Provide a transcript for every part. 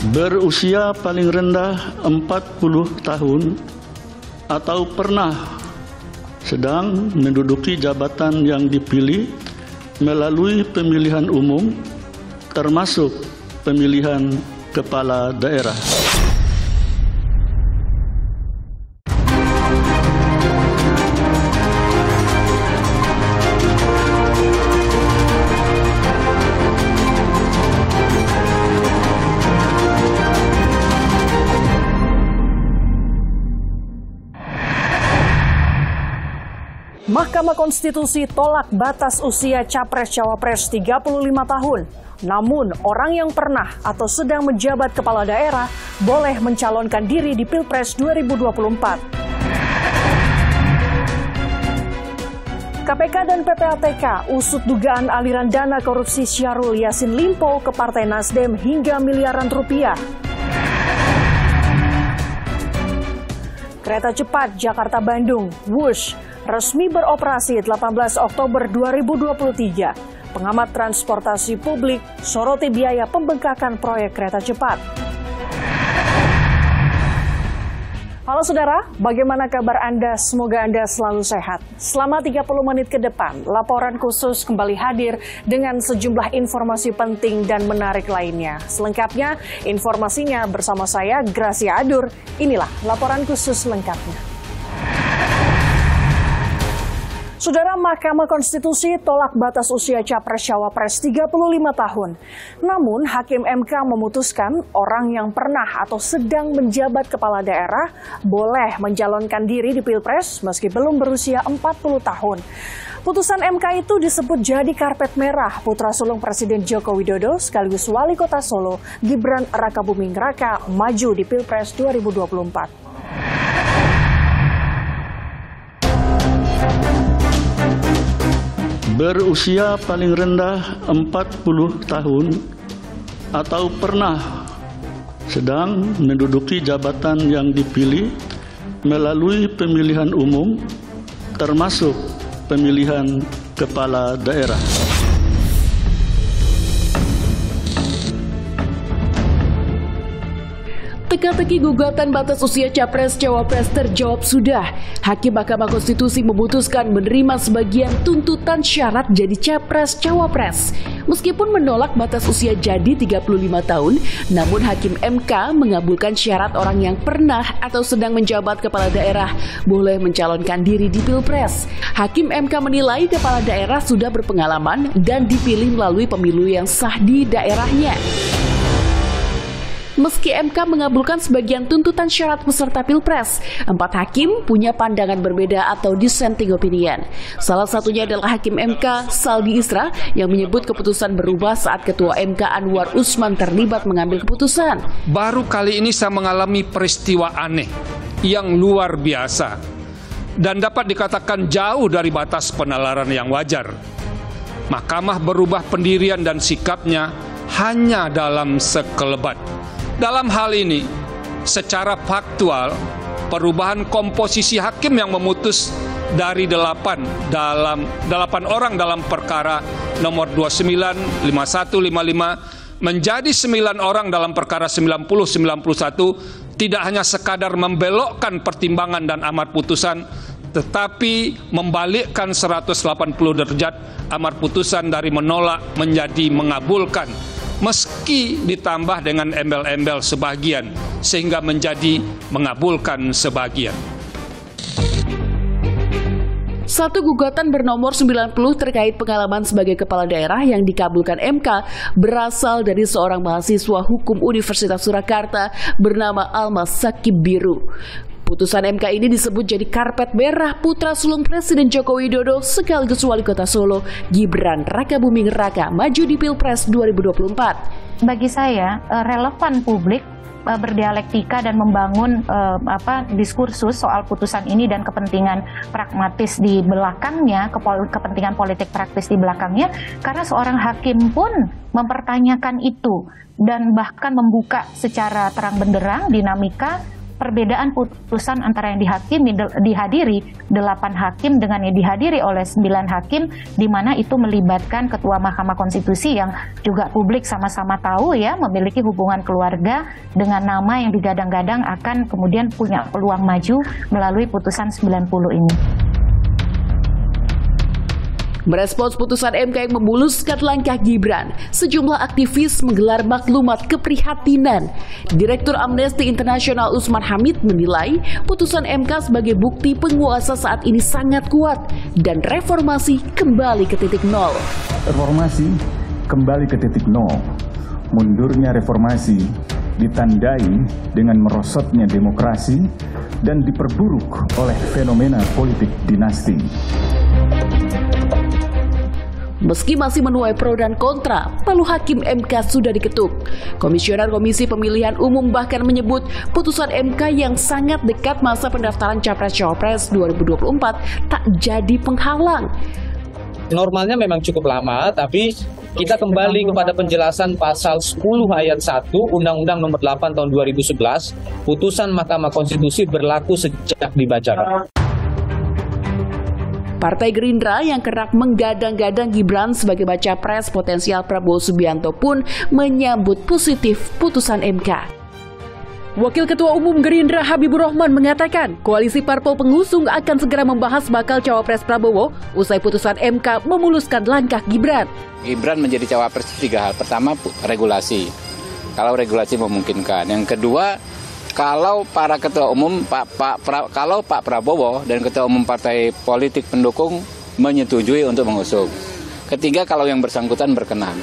berusia paling rendah 40 tahun atau pernah sedang menduduki jabatan yang dipilih melalui pemilihan umum termasuk pemilihan kepala daerah. Mahkamah Konstitusi tolak batas usia Capres-Cawapres 35 tahun. Namun, orang yang pernah atau sedang menjabat kepala daerah boleh mencalonkan diri di Pilpres 2024. KPK dan PPATK usut dugaan aliran dana korupsi Syahrul Yassin Limpo ke Partai Nasdem hingga miliaran rupiah. Kereta cepat Jakarta-Bandung, Wush, resmi beroperasi 18 Oktober 2023. Pengamat transportasi publik soroti biaya pembengkakan proyek kereta cepat. Halo saudara, bagaimana kabar Anda? Semoga Anda selalu sehat. Selama 30 menit ke depan, laporan khusus kembali hadir dengan sejumlah informasi penting dan menarik lainnya. Selengkapnya, informasinya bersama saya, Gracia Adur. Inilah laporan khusus lengkapnya. Saudara, Mahkamah Konstitusi tolak batas usia Capres-Cawapres 35 tahun. Namun, Hakim MK memutuskan orang yang pernah atau sedang menjabat kepala daerah boleh mencalonkan diri di Pilpres meski belum berusia 40 tahun. Putusan MK itu disebut jadi karpet merah putra sulung Presiden Joko Widodo sekaligus Wali Kota Solo, Gibran Rakabuming Raka, maju di Pilpres 2024. Berusia paling rendah 40 tahun atau pernah sedang menduduki jabatan yang dipilih melalui pemilihan umum termasuk pemilihan kepala daerah. Teka-teki gugatan batas usia Capres-Cawapres terjawab sudah. Hakim Mahkamah Konstitusi memutuskan menerima sebagian tuntutan syarat jadi Capres-Cawapres. Meskipun menolak batas usia jadi 35 tahun, namun Hakim MK mengabulkan syarat orang yang pernah atau sedang menjabat kepala daerah boleh mencalonkan diri di Pilpres. Hakim MK menilai kepala daerah sudah berpengalaman dan dipilih melalui pemilu yang sah di daerahnya. Meski MK mengabulkan sebagian tuntutan syarat peserta Pilpres, 4 hakim punya pandangan berbeda atau dissenting opinion. Salah satunya adalah Hakim MK Saldi Isra yang menyebut keputusan berubah saat Ketua MK Anwar Usman terlibat mengambil keputusan. Baru kali ini saya mengalami peristiwa aneh yang luar biasa dan dapat dikatakan jauh dari batas penalaran yang wajar. Mahkamah berubah pendirian dan sikapnya hanya dalam sekelebat. Dalam hal ini, secara faktual, perubahan komposisi hakim yang memutus dari 8 orang dalam perkara nomor 29, 51, 55 menjadi 9 orang dalam perkara 90, 91 tidak hanya sekadar membelokkan pertimbangan dan amar putusan, tetapi membalikkan 180 derajat amar putusan dari menolak menjadi mengabulkan. Meski ditambah dengan embel-embel sebagian, sehingga menjadi mengabulkan sebagian. Satu gugatan bernomor 90 terkait pengalaman sebagai kepala daerah yang dikabulkan MK berasal dari seorang mahasiswa hukum Universitas Surakarta bernama Almas Sakib Biru. Putusan MK ini disebut jadi karpet merah putra sulung Presiden Joko Widodo sekaligus Wali Kota Solo, Gibran Rakabuming Raka, maju di Pilpres 2024. Bagi saya, relevan publik berdialektika dan membangun diskursus soal putusan ini dan kepentingan pragmatis di belakangnya, kepentingan politik praktis di belakangnya, karena seorang hakim pun mempertanyakan itu dan bahkan membuka secara terang benderang dinamika perbedaan putusan antara yang dihadiri 8 hakim dengan yang dihadiri oleh 9 hakim, di mana itu melibatkan Ketua Mahkamah Konstitusi yang juga publik sama-sama tahu ya, memiliki hubungan keluarga dengan nama yang digadang-gadang akan kemudian punya peluang maju melalui putusan 90 ini. Merespons putusan MK yang memuluskan langkah Gibran, sejumlah aktivis menggelar maklumat keprihatinan. Direktur Amnesty International Usman Hamid menilai putusan MK sebagai bukti penguasa saat ini sangat kuat dan reformasi kembali ke titik nol. Reformasi kembali ke titik nol. Mundurnya reformasi ditandai dengan merosotnya demokrasi dan diperburuk oleh fenomena politik dinasti. Meski masih menuai pro dan kontra, palu hakim MK sudah diketuk. Komisioner Komisi Pemilihan Umum bahkan menyebut putusan MK yang sangat dekat masa pendaftaran Capres-Cawapres 2024 tak jadi penghalang. Normalnya memang cukup lama, tapi kita kembali kepada penjelasan pasal 10 ayat 1 Undang-Undang Nomor 8 Tahun 2011, putusan Mahkamah Konstitusi berlaku sejak dibacakan. Partai Gerindra yang kerap menggadang-gadang Gibran sebagai baca pres potensial Prabowo Subianto pun menyambut positif putusan MK. Wakil Ketua Umum Gerindra Habibur Rahman mengatakan koalisi parpol pengusung akan segera membahas bakal cawapres Prabowo usai putusan MK memuluskan langkah Gibran. Gibran menjadi cawapres 3 hal. Pertama, regulasi. Kalau regulasi memungkinkan. Yang kedua, kalau para ketua umum, kalau Pak Prabowo dan ketua umum partai politik pendukung menyetujui untuk mengusung. Ketiga, kalau yang bersangkutan berkenan.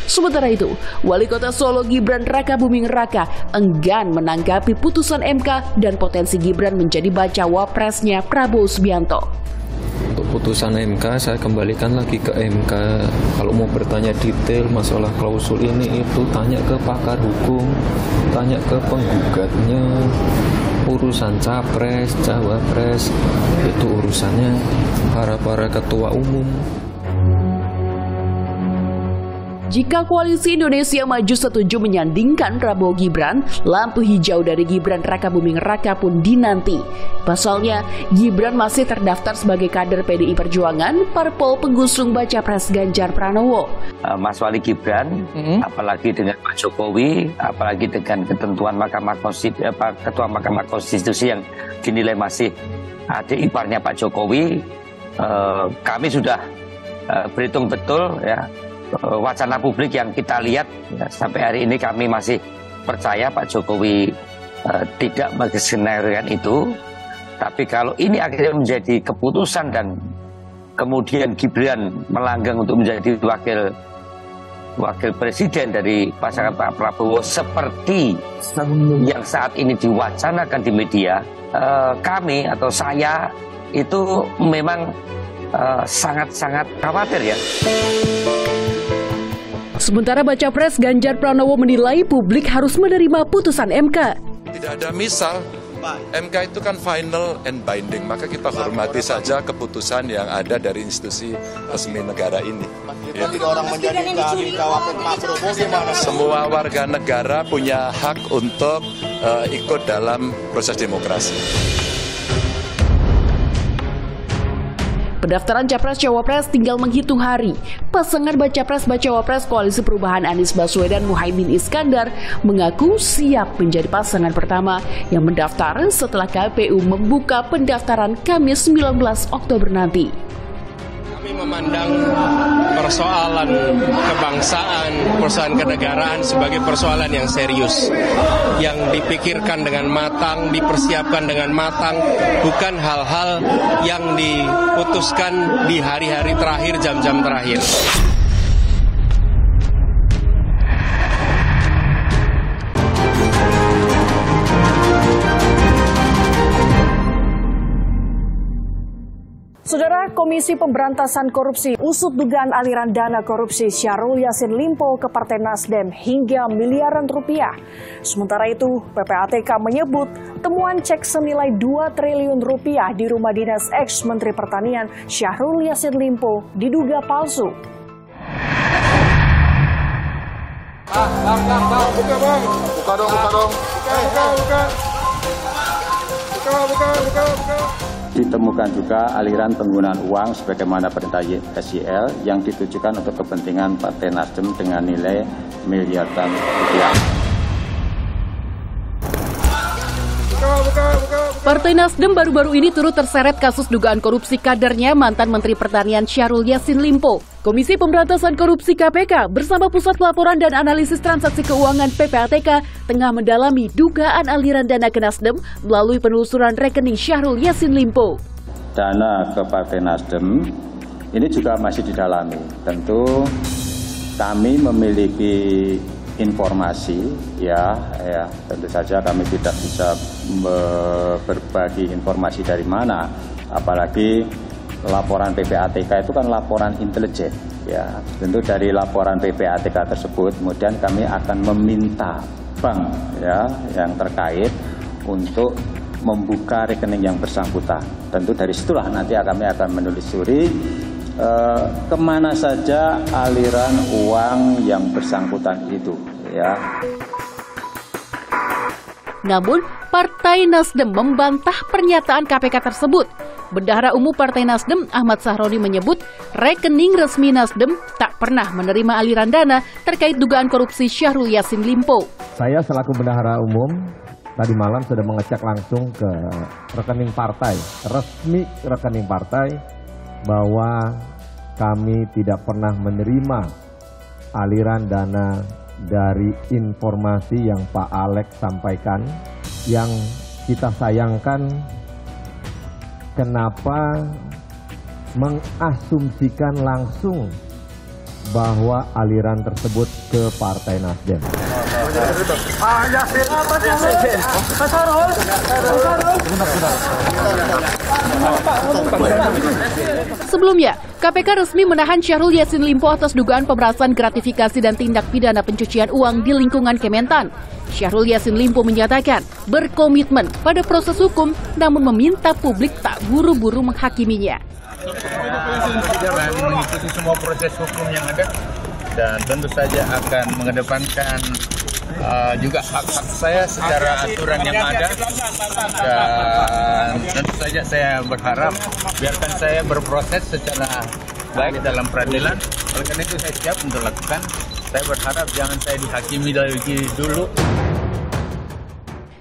Sementara itu, Wali Kota Solo Gibran Rakabuming Raka enggan menanggapi putusan MK dan potensi Gibran menjadi bacawa presnya Prabowo Subianto. Untuk putusan MK, saya kembalikan lagi ke MK. Kalau mau bertanya detail masalah klausul ini itu, tanya ke pakar hukum, tanya ke penggugatnya. Urusan capres, cawapres, itu urusannya para ketua umum. Jika Koalisi Indonesia Maju setuju menyandingkan Prabowo Gibran, lampu hijau dari Gibran Rakabuming Raka pun dinanti. Pasalnya, Gibran masih terdaftar sebagai kader PDI Perjuangan, parpol pengusung baca pres Ganjar Pranowo. Mas Wali Gibran, apalagi dengan Pak Jokowi, apalagi dengan ketentuan Ketua Mahkamah Konstitusi yang dinilai masih adik iparnya Pak Jokowi, kami sudah berhitung betul ya. Wacana publik yang kita lihat ya, sampai hari ini kami masih percaya Pak Jokowi tidak mengeskenariokan itu. Tapi kalau ini akhirnya menjadi keputusan dan kemudian Gibran melanggang untuk menjadi wakil presiden dari pasangan Pak Prabowo seperti yang saat ini diwacanakan di media, kami atau saya itu memang sangat-sangat khawatir ya. Sementara baca pres Ganjar Pranowo menilai publik harus menerima putusan MK. Tidak ada misal, MK itu kan final and binding, maka kita hormati saja keputusan yang ada dari institusi resmi negara ini. Ya. Semua warga negara punya hak untuk ikut dalam proses demokrasi. Pendaftaran Capres-Cawapres tinggal menghitung hari. Pasangan baca pres-bacawapres Koalisi Perubahan Anies Baswedan Muhaimin Iskandar mengaku siap menjadi pasangan pertama yang mendaftar setelah KPU membuka pendaftaran Kamis 19 Oktober nanti. Kami memandang persoalan kebangsaan, persoalan kenegaraan sebagai persoalan yang serius, yang dipikirkan dengan matang, dipersiapkan dengan matang, bukan hal-hal yang diputuskan di hari-hari terakhir, jam-jam terakhir. Saudara, Komisi Pemberantasan Korupsi usut dugaan aliran dana korupsi Syahrul Yassin Limpo ke Partai Nasdem hingga miliaran rupiah. Sementara itu, PPATK menyebut temuan cek senilai 2 triliun rupiah di rumah dinas ex-Menteri Pertanian Syahrul Yassin Limpo diduga palsu. Buka bang. Buka dong. Buka. Ditemukan juga aliran penggunaan uang sebagaimana perintah SYL yang ditujukan untuk kepentingan Partai Nasdem dengan nilai miliaran rupiah. Partai Nasdem baru-baru ini turut terseret kasus dugaan korupsi kadernya mantan Menteri Pertanian Syahrul Yassin Limpo. Komisi Pemberantasan Korupsi KPK bersama Pusat Pelaporan dan Analisis Transaksi Keuangan PPATK tengah mendalami dugaan aliran dana ke Nasdem melalui penelusuran rekening Syahrul Yassin Limpo. Dana ke Partai Nasdem ini juga masih didalami. Tentu kami memiliki informasi, tentu saja kami tidak bisa berbagi informasi dari mana, apalagi laporan PPATK itu kan laporan intelijen, ya. Tentu dari laporan PPATK tersebut, kemudian kami akan meminta bank, yang terkait untuk membuka rekening yang bersangkutan. Tentu dari situlah nanti kami akan menelusuri kemana saja aliran uang yang bersangkutan itu, ya. Namun, Partai Nasdem membantah pernyataan KPK tersebut. Bendahara Umum Partai Nasdem Ahmad Sahroni menyebut rekening resmi Nasdem tak pernah menerima aliran dana terkait dugaan korupsi Syahrul Yassin Limpo. Saya selaku Bendahara Umum tadi malam sudah mengecek langsung ke rekening partai, resmi rekening partai, bahwa kami tidak pernah menerima aliran dana dari informasi yang Pak Alex sampaikan. Yang kita sayangkan, kenapa mengasumsikan langsung bahwa aliran tersebut ke Partai Nasdem. Sebelumnya, KPK resmi menahan Syahrul Yassin Limpo atas dugaan pemerasan, gratifikasi dan tindak pidana pencucian uang di lingkungan Kementan. Syahrul Yassin Limpo menyatakan berkomitmen pada proses hukum, namun meminta publik tak buru-buru menghakiminya. Dan mengikuti semua proses hukum yang ada, dan tentu saja akan mengedepankan juga hak-hak saya secara aturan yang ada, dan tentu saja saya berharap biarkan saya berproses secara baik dalam peradilan. Oleh karena itu saya siap untuk lakukan. Saya berharap jangan saya dihakimi dari dulu.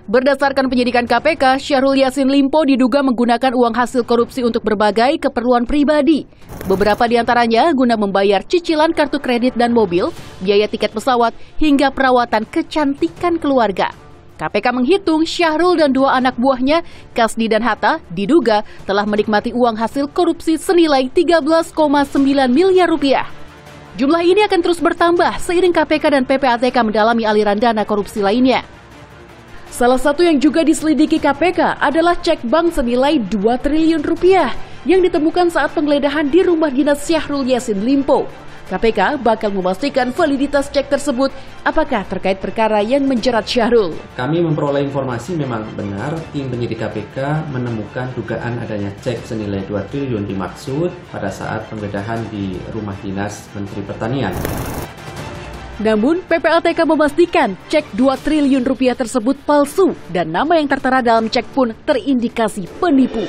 Berdasarkan penyidikan KPK, Syahrul Yassin Limpo diduga menggunakan uang hasil korupsi untuk berbagai keperluan pribadi. Beberapa di antaranya guna membayar cicilan kartu kredit dan mobil, biaya tiket pesawat, hingga perawatan kecantikan keluarga. KPK menghitung Syahrul dan dua anak buahnya, Kasdi dan Hatta, diduga telah menikmati uang hasil korupsi senilai 13,9 miliar rupiah. Jumlah ini akan terus bertambah seiring KPK dan PPATK mendalami aliran dana korupsi lainnya. Salah satu yang juga diselidiki KPK adalah cek bank senilai 2 triliun rupiah yang ditemukan saat penggeledahan di rumah dinas Syahrul Yassin Limpo. KPK bakal memastikan validitas cek tersebut apakah terkait perkara yang menjerat Syahrul. Kami memperoleh informasi memang benar tim penyidik KPK menemukan dugaan adanya cek senilai 2 triliun dimaksud pada saat penggeledahan di rumah dinas Menteri Pertanian. Namun, PPATK memastikan cek 2 triliun rupiah tersebut palsu dan nama yang tertera dalam cek pun terindikasi penipu.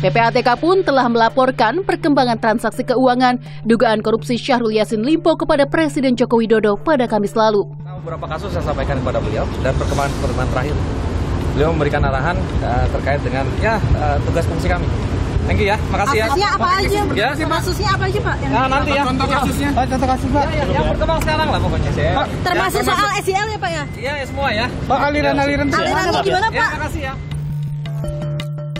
PPATK pun telah melaporkan perkembangan transaksi keuangan dugaan korupsi Syahrul Yassin Limpo kepada Presiden Joko Widodo pada Kamis lalu. Beberapa kasus saya sampaikan kepada beliau dan perkembangan terakhir. Beliau memberikan arahan terkait dengan tugas fungsi kami. Thank you ya, makasih ya. Kasusnya apa aja? Ya, kasusnya apa aja Pak? Nanti ya. Contoh kasusnya. Contoh kasus Pak. Yang berkembang sekarang lah pokoknya. Pak, termasuk soal SYL ya Pak ya? Iya semua ya. Pak, aliran-aliran gimana Pak? Ya, makasih ya.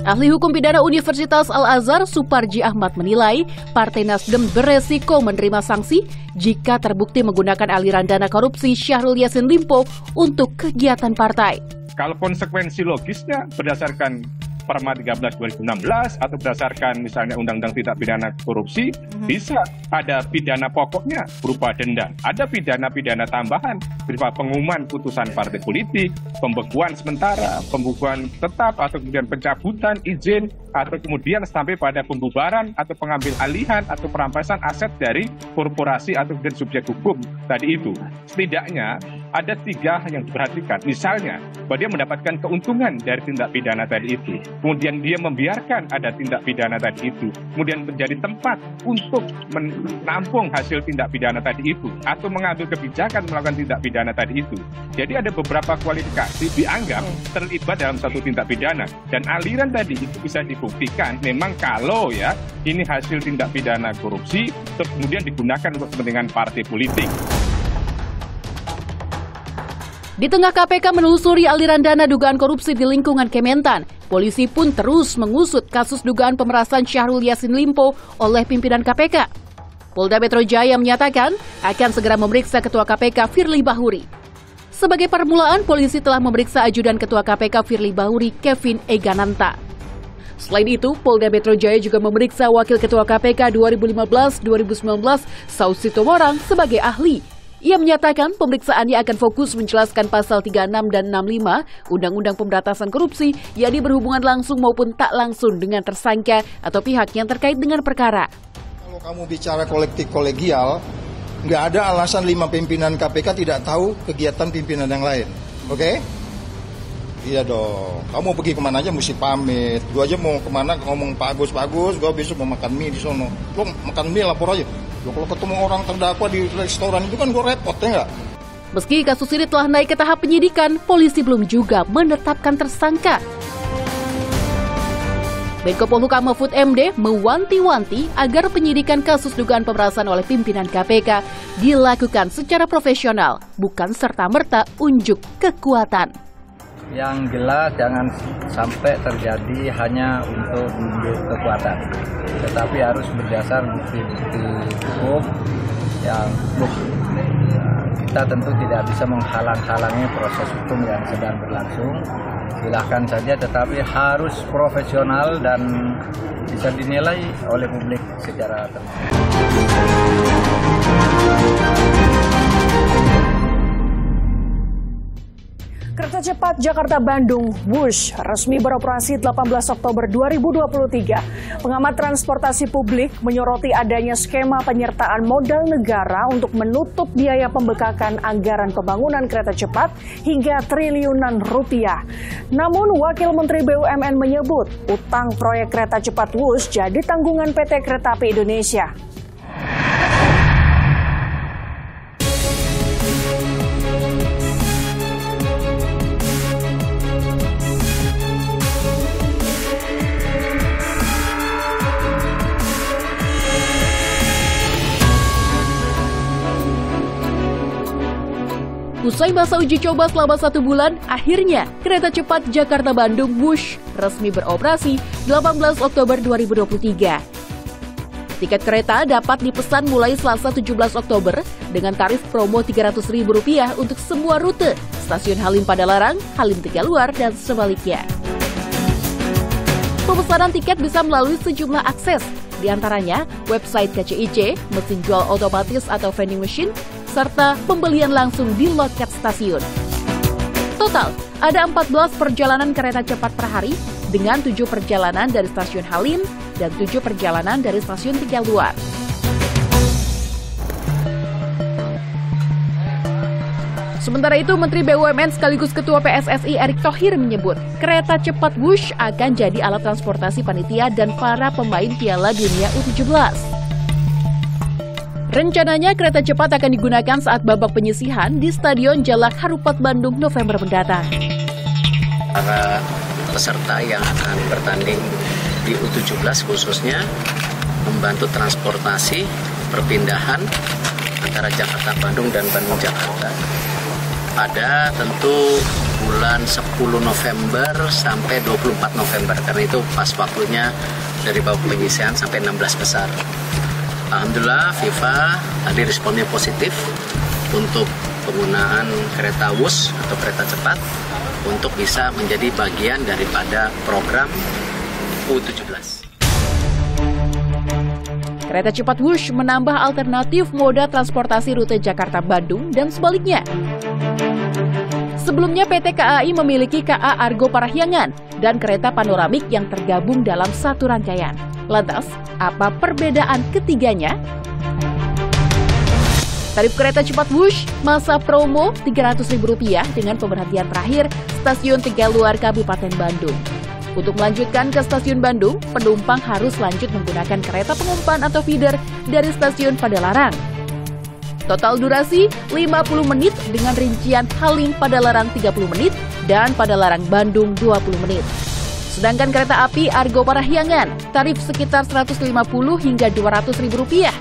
Ahli Hukum Pidana Universitas Al-Azhar Suparji Ahmad menilai Partai Nasdem beresiko menerima sanksi jika terbukti menggunakan aliran dana korupsi Syahrul Yassin Limpo untuk kegiatan partai. Kalau konsekuensi logisnya berdasarkan Perma 13 2016 atau berdasarkan misalnya Undang-Undang Tindak Pidana Korupsi, bisa ada pidana pokoknya berupa denda, ada pidana-pidana tambahan berupa pengumuman putusan partai politik, pembekuan sementara, pembekuan tetap atau kemudian pencabutan izin, atau kemudian sampai pada pembubaran atau pengambil alihan atau perampasan aset dari korporasi atau kemudian subjek hukum tadi itu. Setidaknya ada 3 yang diperhatikan. Misalnya, bahwa dia mendapatkan keuntungan dari tindak pidana tadi itu. Kemudian dia membiarkan ada tindak pidana tadi itu. Kemudian menjadi tempat untuk menampung hasil tindak pidana tadi itu. Atau mengambil kebijakan melakukan tindak pidana tadi itu. Jadi ada beberapa kualifikasi dianggap terlibat dalam satu tindak pidana. Dan aliran tadi itu bisa dibuktikan memang kalau ya ini hasil tindak pidana korupsi, terus kemudian digunakan untuk kepentingan partai politik. Di tengah KPK menelusuri aliran dana dugaan korupsi di lingkungan Kementan, polisi pun terus mengusut kasus dugaan pemerasan Syahrul Yassin Limpo oleh pimpinan KPK. Polda Metro Jaya menyatakan akan segera memeriksa Ketua KPK Firly Bahuri. Sebagai permulaan, polisi telah memeriksa ajudan Ketua KPK Firly Bahuri, Kevin Egananta. Selain itu, Polda Metro Jaya juga memeriksa Wakil Ketua KPK 2015-2019, Saud Sitomorang, sebagai ahli. Ia menyatakan pemeriksaannya akan fokus menjelaskan pasal 36 dan 65 Undang-Undang Pemberantasan Korupsi, yakni berhubungan langsung maupun tak langsung dengan tersangka atau pihak yang terkait dengan perkara. Kalau kamu bicara kolektif kolegial, nggak ada alasan 5 pimpinan KPK tidak tahu kegiatan pimpinan yang lain. Oke? Iya dong. Kamu pergi kemana aja mesti pamit. Gue aja mau kemana ngomong Pak Agus, gue besok mau makan mie di sono. Lo makan mie lapor aja. Lo kalau ketemu orang terdakwa di restoran itu kan gue repot ya nggak? Meski kasus ini telah naik ke tahap penyidikan, polisi belum juga menetapkan tersangka. Menko Polhukam Mahfud MD mewanti-wanti agar penyidikan kasus dugaan pemerasan oleh pimpinan KPK dilakukan secara profesional, bukan serta-merta unjuk kekuatan. Yang jelas jangan sampai terjadi hanya untuk menunjuk kekuatan, tetapi harus berdasar bukti-bukti hukum yang kita tentu tidak bisa menghalang-halangi proses hukum yang sedang berlangsung. Silahkan saja, tetapi harus profesional dan bisa dinilai oleh publik secara terbuka. Kereta cepat Jakarta-Bandung Wush resmi beroperasi 18 Oktober 2023. Pengamat transportasi publik menyoroti adanya skema penyertaan modal negara untuk menutup biaya pembekakan anggaran pembangunan kereta cepat hingga triliunan rupiah. Namun Wakil Menteri BUMN menyebut utang proyek kereta cepat Wush jadi tanggungan PT Kereta Api Indonesia. Usai masa uji coba selama 1 bulan, akhirnya kereta cepat Jakarta-Bandung Wush resmi beroperasi 18 Oktober 2023. Tiket kereta dapat dipesan mulai Selasa 17 Oktober dengan tarif promo Rp300.000 untuk semua rute Stasiun Halim Padalarang, Halim Tegaluar, dan sebaliknya. Pemesanan tiket bisa melalui sejumlah akses, diantaranya website KCIC, mesin jual otomatis atau vending machine, serta pembelian langsung di loket stasiun. Total, ada 14 perjalanan kereta cepat per hari dengan 7 perjalanan dari Stasiun Halim dan 7 perjalanan dari Stasiun Tegaluar. Sementara itu, Menteri BUMN sekaligus Ketua PSSI Erick Thohir menyebut kereta cepat Wush akan jadi alat transportasi panitia dan para pemain Piala Dunia U17. Rencananya kereta cepat akan digunakan saat babak penyisihan di Stadion Jalak Harupat Bandung November mendatang. Para peserta yang akan bertanding di U17 khususnya membantu transportasi perpindahan antara Jakarta-Bandung dan Bandung-Jakarta pada tentu bulan 10 November sampai 24 November karena itu pas waktunya dari babak penyisihan sampai 16 besar. Alhamdulillah FIFA tadi responnya positif untuk penggunaan kereta Wush atau kereta cepat untuk bisa menjadi bagian daripada program U17. Kereta cepat Wush menambah alternatif moda transportasi rute Jakarta-Bandung dan sebaliknya. Sebelumnya PT KAI memiliki KA Argo Parahyangan dan kereta panoramik yang tergabung dalam satu rangkaian. Lantas, apa perbedaan ketiganya? Tarif kereta cepat Wush masa promo Rp300.000 dengan pemberhentian terakhir stasiun Tegaluar Kabupaten Bandung. Untuk melanjutkan ke stasiun Bandung, penumpang harus lanjut menggunakan kereta pengumpan atau feeder dari stasiun Padalarang. Total durasi 50 menit dengan rincian Halim Padalarang 30 menit dan Padalarang Bandung 20 menit. Sedangkan kereta api Argo Parahyangan, tarif sekitar Rp150 hingga Rp200.000.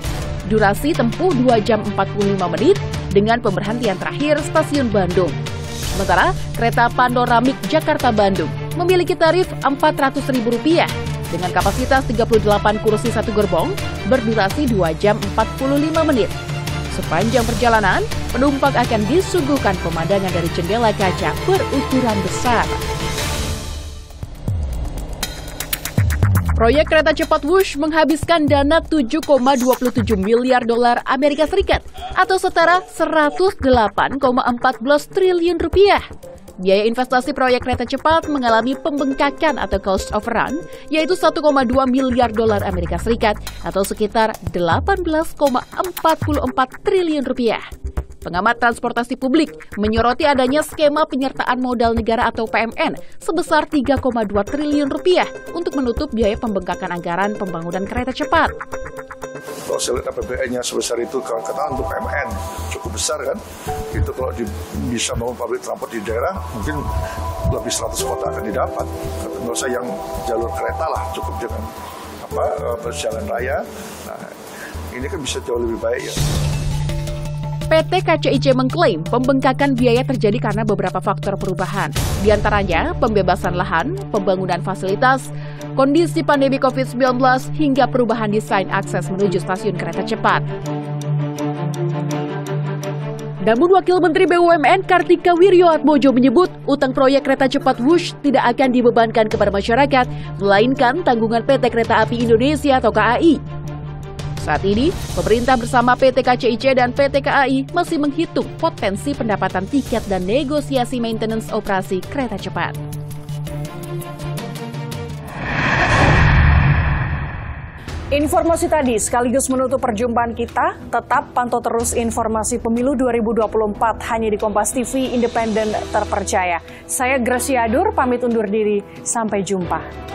Durasi tempuh 2 jam 45 menit dengan pemberhentian terakhir stasiun Bandung. Sementara kereta panoramik Jakarta-Bandung memiliki tarif Rp400.000 dengan kapasitas 38 kursi satu gerbong berdurasi 2 jam 45 menit. Sepanjang perjalanan, penumpang akan disuguhkan pemandangan dari jendela kaca berukuran besar. Proyek kereta cepat Wush menghabiskan dana $7,27 miliar Amerika Serikat atau setara Rp108,14 triliun. Biaya investasi proyek kereta cepat mengalami pembengkakan atau cost overrun, yaitu $1,2 miliar Amerika Serikat atau sekitar Rp18,44 triliun. Pengamat transportasi publik menyoroti adanya skema penyertaan modal negara atau PMN sebesar Rp3,2 triliun untuk menutup biaya pembengkakan anggaran pembangunan kereta cepat. Kalau saya lihat APBN-nya sebesar itu, katakan untuk PMN cukup besar kan, itu kalau bisa bangun pabrik transport di daerah mungkin lebih 100 kota akan didapat. Nggak usah yang jalur kereta lah, cukup dengan jalan raya. Nah, ini kan bisa jauh lebih baik ya. PT KCIC mengklaim pembengkakan biaya terjadi karena beberapa faktor perubahan, di antaranya pembebasan lahan, pembangunan fasilitas, kondisi pandemi COVID-19, hingga perubahan desain akses menuju stasiun kereta cepat. Namun Wakil Menteri BUMN Kartika Wirjoatmojo menyebut utang proyek kereta cepat Wush tidak akan dibebankan kepada masyarakat, melainkan tanggungan PT Kereta Api Indonesia atau KAI. Saat ini, pemerintah bersama PT KCIC dan PT KAI masih menghitung potensi pendapatan tiket dan negosiasi maintenance operasi kereta cepat. Informasi tadi sekaligus menutup perjumpaan kita. Tetap pantau terus informasi pemilu 2024 hanya di Kompas TV, independen terpercaya. Saya Gracia Adur, pamit undur diri. Sampai jumpa.